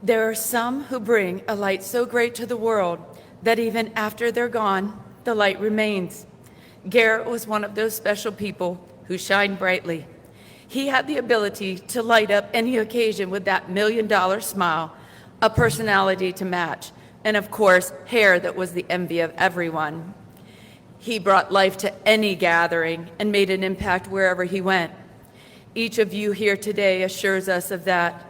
There are some who bring a light so great to the world that even after they're gone, the light remains. Garrett was one of those special people who shine brightly. He had the ability to light up any occasion with that $1,000,000 smile, a personality to match, and of course, hair that was the envy of everyone. He brought life to any gathering and made an impact wherever he went. Each of you here today assures us of that.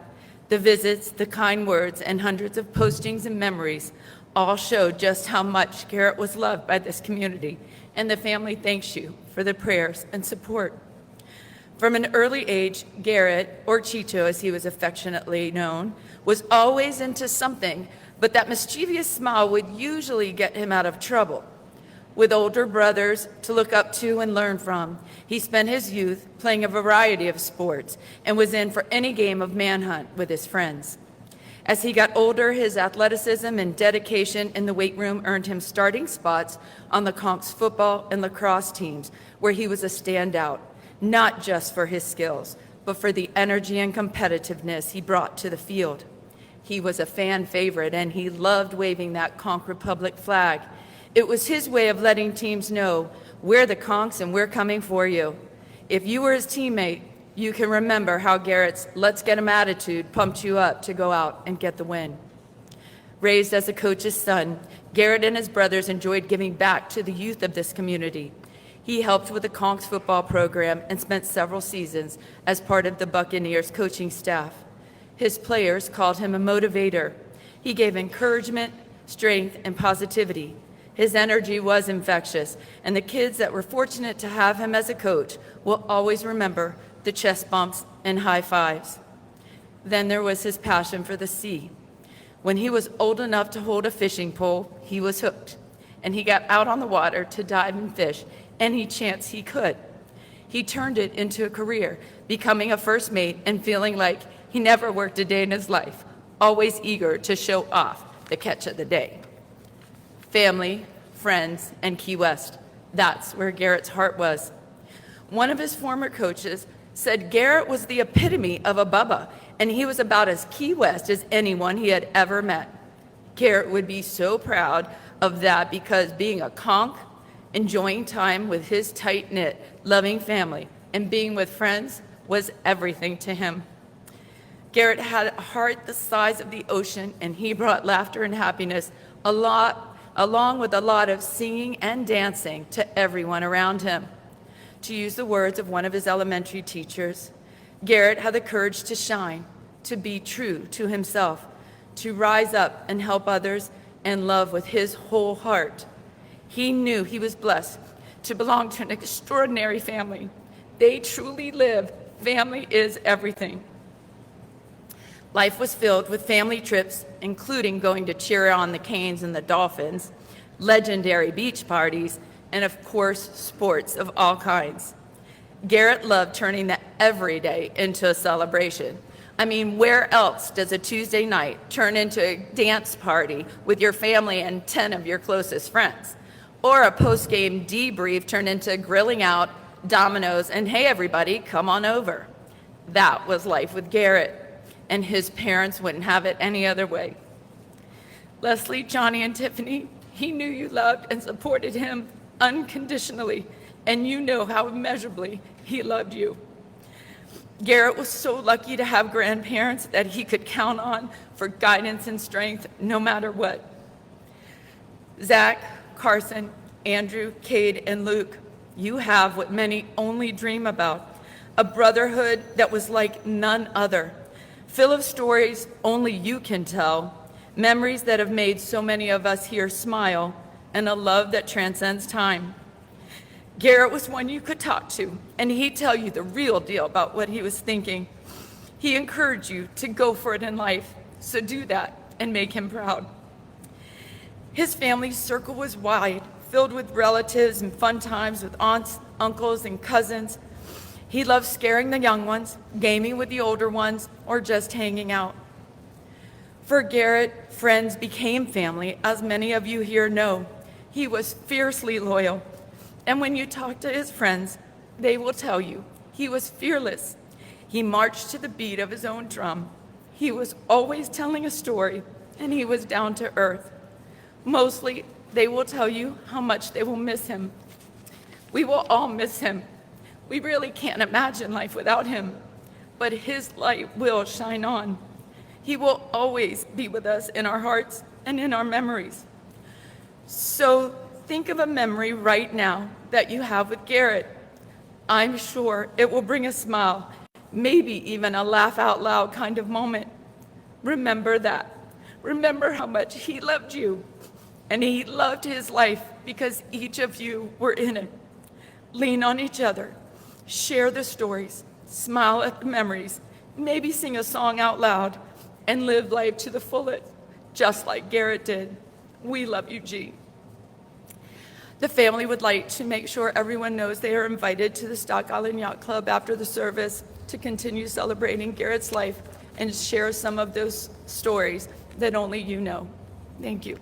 The visits, the kind words, and hundreds of postings and memories all show just how much Garrett was loved by this community, and the family thanks you for the prayers and support. From an early age, Garrett, or Cheeto as he was affectionately known, was always into something, but that mischievous smile would usually get him out of trouble. With older brothers to look up to and learn from, he spent his youth playing a variety of sports and was in for any game of manhunt with his friends. As he got older, his athleticism and dedication in the weight room earned him starting spots on the Conks football and lacrosse teams, where he was a standout, not just for his skills, but for the energy and competitiveness he brought to the field. He was a fan favorite, and he loved waving that Conk Republic flag. It was his way of letting teams know, we're the Conks and we're coming for you. If you were his teammate, you can remember how Garrett's let's get him attitude pumped you up to go out and get the win. Raised as a coach's son, Garrett and his brothers enjoyed giving back to the youth of this community. He helped with the Conks football program and spent several seasons as part of the Buccaneers coaching staff. His players called him a motivator. He gave encouragement, strength, and positivity. His energy was infectious, and the kids that were fortunate to have him as a coach will always remember the chest bumps and high fives. Then there was his passion for the sea. When he was old enough to hold a fishing pole, he was hooked, and he got out on the water to dive and fish any chance he could. He turned it into a career, becoming a first mate and feeling like he never worked a day in his life, always eager to show off the catch of the day. Family, friends, and Key West. That's where Garrett's heart was. One of his former coaches said Garrett was the epitome of a Bubba, and he was about as Key West as anyone he had ever met. Garrett would be so proud of that because being a conch, enjoying time with his tight-knit, loving family, and being with friends was everything to him. Garrett had a heart the size of the ocean, and he brought laughter and happiness along with a lot of singing and dancing to everyone around him. To use the words of one of his elementary teachers, Garrett had the courage to shine, to be true to himself, to rise up and help others and love with his whole heart. He knew he was blessed to belong to an extraordinary family. They truly live. Family is everything. Life was filled with family trips, including going to cheer on the Canes and the Dolphins, legendary beach parties, and of course, sports of all kinds. Garrett loved turning the everyday into a celebration. I mean, where else does a Tuesday night turn into a dance party with your family and 10 of your closest friends? Or a post-game debrief turn into grilling out, dominoes, and hey everybody, come on over. That was life with Garrett, and his parents wouldn't have it any other way. Leslie, Johnny, and Tiffany, he knew you loved and supported him unconditionally, and you know how immeasurably he loved you. Garrett was so lucky to have grandparents that he could count on for guidance and strength no matter what. Zach, Carson, Andrew, Cade, and Luke, you have what many only dream about, a brotherhood that was like none other, full of stories only you can tell, memories that have made so many of us here smile, and a love that transcends time. Garrett was one you could talk to, and he'd tell you the real deal about what he was thinking. He encouraged you to go for it in life, so do that and make him proud. His family's circle was wide, filled with relatives and fun times with aunts, uncles, and cousins. He loved scaring the young ones, gaming with the older ones, or just hanging out. For Garrett, friends became family, as many of you here know. He was fiercely loyal. And when you talk to his friends, they will tell you he was fearless. He marched to the beat of his own drum. He was always telling a story, and he was down to earth. Mostly, they will tell you how much they will miss him. We will all miss him. We really can't imagine life without him, but his light will shine on. He will always be with us in our hearts and in our memories. So think of a memory right now that you have with Garrett. I'm sure it will bring a smile, maybe even a laugh out loud kind of moment. Remember that. Remember how much he loved you, and he loved his life because each of you were in it. Lean on each other, share the stories, smile at the memories, maybe sing a song out loud, and live life to the fullest, just like Garrett did. We love you, G. The family would like to make sure everyone knows they are invited to the Stock Island Yacht Club after the service to continue celebrating Garrett's life and share some of those stories that only you know. Thank you.